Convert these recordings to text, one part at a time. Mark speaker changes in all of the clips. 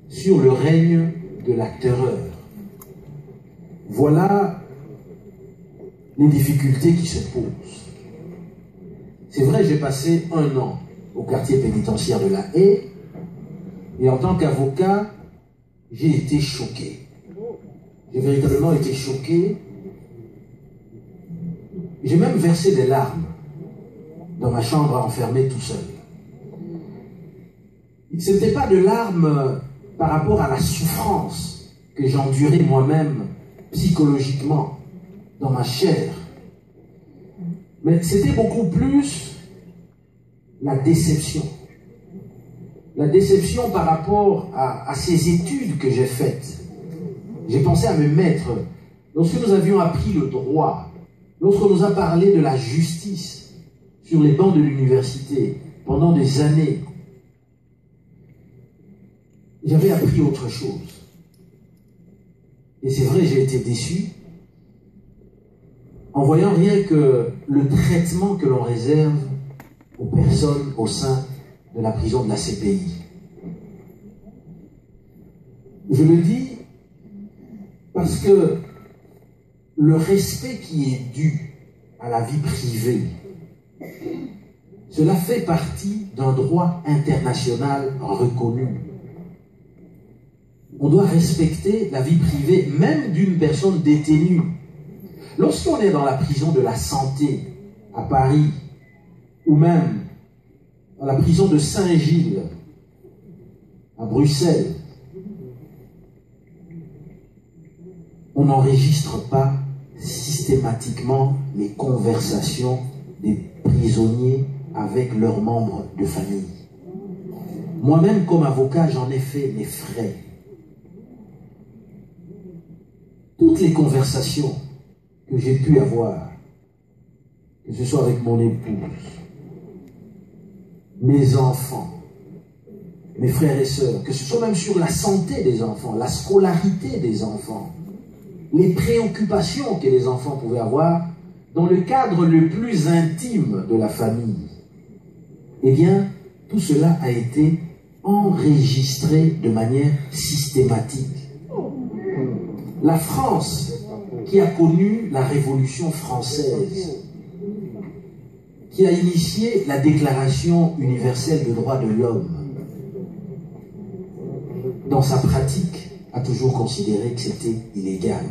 Speaker 1: sur le règne de la terreur. Voilà les difficultés qui se posent. C'est vrai, j'ai passé 1 an au quartier pénitentiaire de La Haye, et en tant qu'avocat, j'ai été choqué. J'ai véritablement été choqué. J'ai même versé des larmes dans ma chambre enfermée tout seul. Ce n'était pas de larmes par rapport à la souffrance que j'endurais moi-même psychologiquement dans ma chair. Mais c'était beaucoup plus la déception. La déception par rapport à ces études que j'ai faites. J'ai pensé à me mettre, lorsque nous avions appris le droit, lorsqu'on nous a parlé de la justice sur les bancs de l'université pendant des années, j'avais appris autre chose. Et c'est vrai, j'ai été déçu en voyant rien que le traitement que l'on réserve aux personnes au sein de la prison de la CPI. Je le dis parce que le respect qui est dû à la vie privée, cela fait partie d'un droit international reconnu. On doit respecter la vie privée, même d'une personne détenue. Lorsqu'on est dans la prison de la Santé, à Paris, ou même dans la prison de Saint-Gilles, à Bruxelles, on n'enregistre pas systématiquement les conversations des prisonniers avec leurs membres de famille. Moi-même, comme avocat, j'en ai fait mes frais. Toutes les conversations que j'ai pu avoir, que ce soit avec mon épouse, mes enfants, mes frères et sœurs, que ce soit même sur la santé des enfants, la scolarité des enfants, les préoccupations que les enfants pouvaient avoir dans le cadre le plus intime de la famille, eh bien, tout cela a été enregistré de manière systématique. La France, qui a connu la Révolution française, qui a initié la Déclaration universelle des droits de l'homme, dans sa pratique, a toujours considéré que c'était illégal.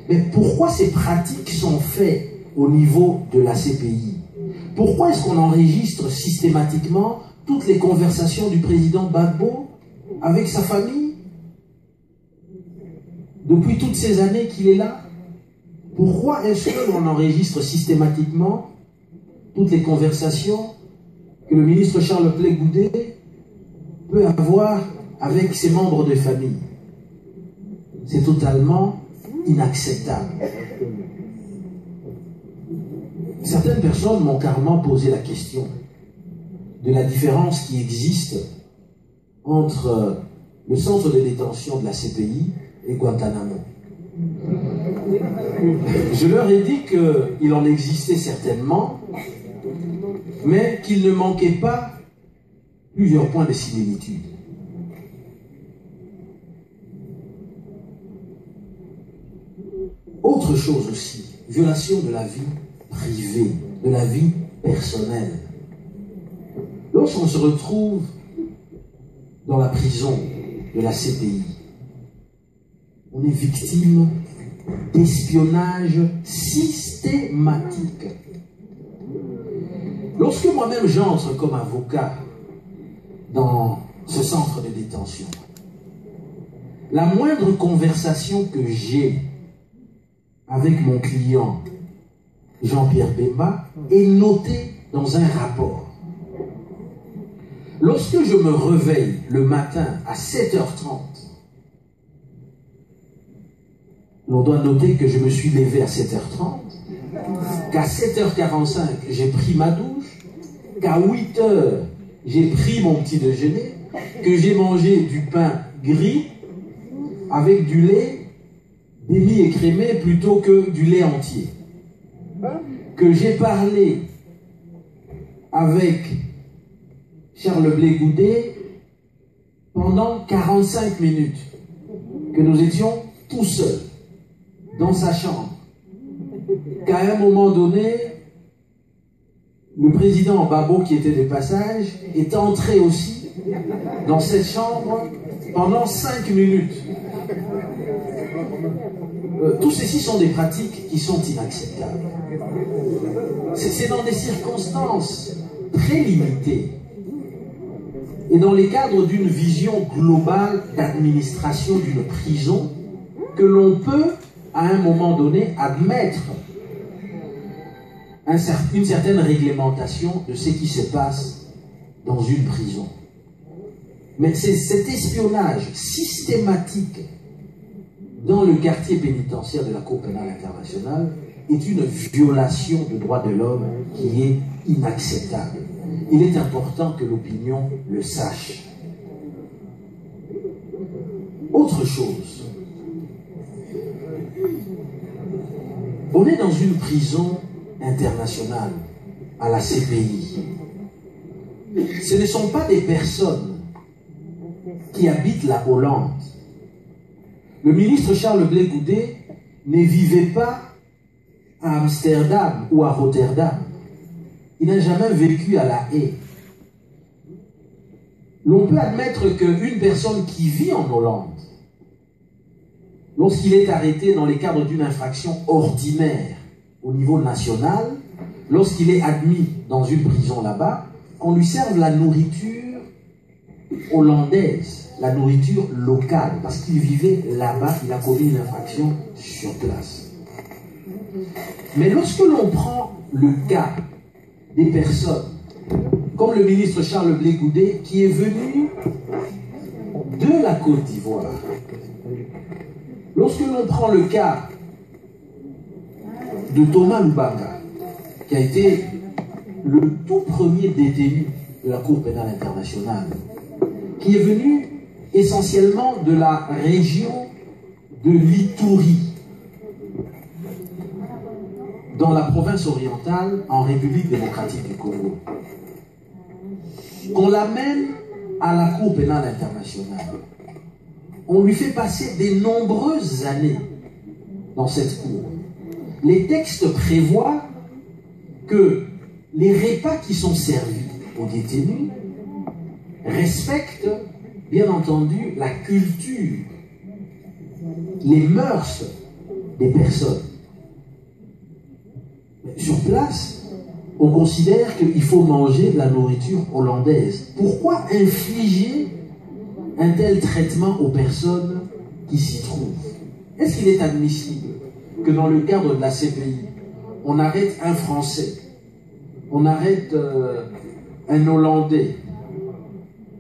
Speaker 1: Mais pourquoi ces pratiques sont faites au niveau de la CPI? Pourquoi est-ce qu'on enregistre systématiquement toutes les conversations du président Gbagbo avec sa famille depuis toutes ces années qu'il est là? Pourquoi est-ce qu'on enregistre systématiquement toutes les conversations que le ministre Charles Blé Goudé peut avoir avec ses membres de famille? C'est totalement inacceptable. Certaines personnes m'ont carrément posé la question de la différence qui existe entre le centre de détention de la CPI et Guantanamo. Je leur ai dit qu'il en existait certainement, mais qu'il ne manquait pas plusieurs points de similitude. Autre chose aussi, violation de la vie privée, de la vie personnelle. Lorsqu'on se retrouve dans la prison de la CPI, on est victime d'espionnage systématique. Lorsque moi-même j'entre comme avocat dans ce centre de détention, la moindre conversation que j'ai avec mon client Jean-Pierre Bemba est notée dans un rapport. Lorsque je me réveille le matin à 7h30, on doit noter que je me suis levé à 7h30, qu'à 7h45, j'ai pris ma douche, qu'à 8h, j'ai pris mon petit déjeuner, que j'ai mangé du pain gris avec du lait demi-écrémé plutôt que du lait entier, que j'ai parlé avec Charles Blé Goudé pendant pendant 45 minutes que nous étions tout seuls dans sa chambre, qu'à un moment donné, le président Babo, qui était de passage, est entré aussi dans cette chambre pendant 5 minutes. Tout ceci sont des pratiques qui sont inacceptables. C'est dans des circonstances très limitées et dans les cadres d'une vision globale d'administration d'une prison que l'on peut, à un moment donné, admettre une certaine réglementation de ce qui se passe dans une prison. Mais cet espionnage systématique dans le quartier pénitentiaire de la Cour pénale internationale est une violation de droits de l'homme qui est inacceptable. Il est important que l'opinion le sache. Autre chose, on est dans une prison internationale à la CPI. Ce ne sont pas des personnes qui habitent la Hollande. Le ministre Charles Blé Goudé ne vivait pas à Amsterdam ou à Rotterdam. Il n'a jamais vécu à La Haye. L'on peut admettre qu'une personne qui vit en Hollande, lorsqu'il est arrêté dans les cadres d'une infraction ordinaire au niveau national, lorsqu'il est admis dans une prison là-bas, qu'on lui serve la nourriture hollandaise, la nourriture locale, parce qu'il vivait là-bas, il a commis une infraction sur place. Mais lorsque l'on prend le cas des personnes, comme le ministre Charles Blé Goudé, qui est venu de la Côte d'Ivoire, lorsque l'on prend le cas de Thomas Lubanga, qui a été le tout premier détenu de la Cour pénale internationale, qui est venu essentiellement de la région de l'Ituri, dans la province orientale, en République démocratique du Congo. Qu'on l'amène à la Cour pénale internationale. On lui fait passer de nombreuses années dans cette cour. Les textes prévoient que les repas qui sont servis aux détenus respectent, bien entendu, la culture, les mœurs des personnes. Mais sur place, on considère qu'il faut manger de la nourriture hollandaise. Pourquoi infliger un tel traitement aux personnes qui s'y trouvent? Est-ce qu'il est admissible que dans le cadre de la CPI, on arrête un Français, on arrête un Hollandais,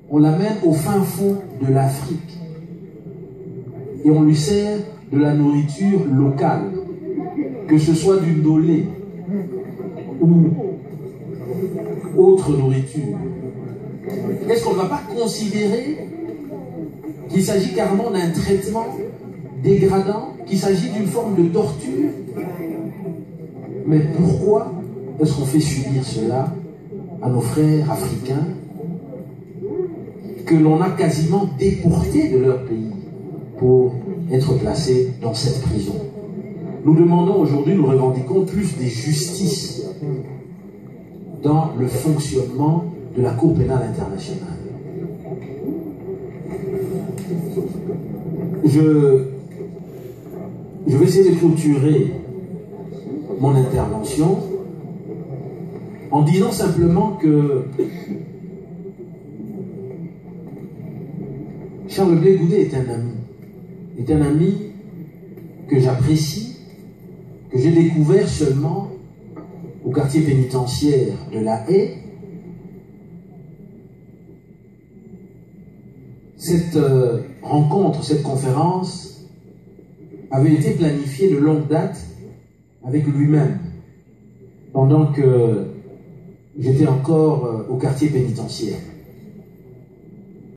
Speaker 1: on l'amène au fin fond de l'Afrique et on lui sert de la nourriture locale, que ce soit du ndolé ou autre nourriture? Est-ce qu'on ne va pas considérer qu'il s'agit carrément d'un traitement dégradant, qu'il s'agit d'une forme de torture? Mais pourquoi est-ce qu'on fait subir cela à nos frères africains que l'on a quasiment déportés de leur pays pour être placés dans cette prison? Nous demandons aujourd'hui, nous revendiquons plus de justice dans le fonctionnement de la Cour pénale internationale. Je vais essayer de clôturer mon intervention en disant simplement que Charles Blé Goudé est un ami que j'apprécie, que j'ai découvert seulement au quartier pénitentiaire de La Haye. Cette rencontre, cette conférence avait été planifiée de longue date avec lui-même, pendant que j'étais encore au quartier pénitentiaire.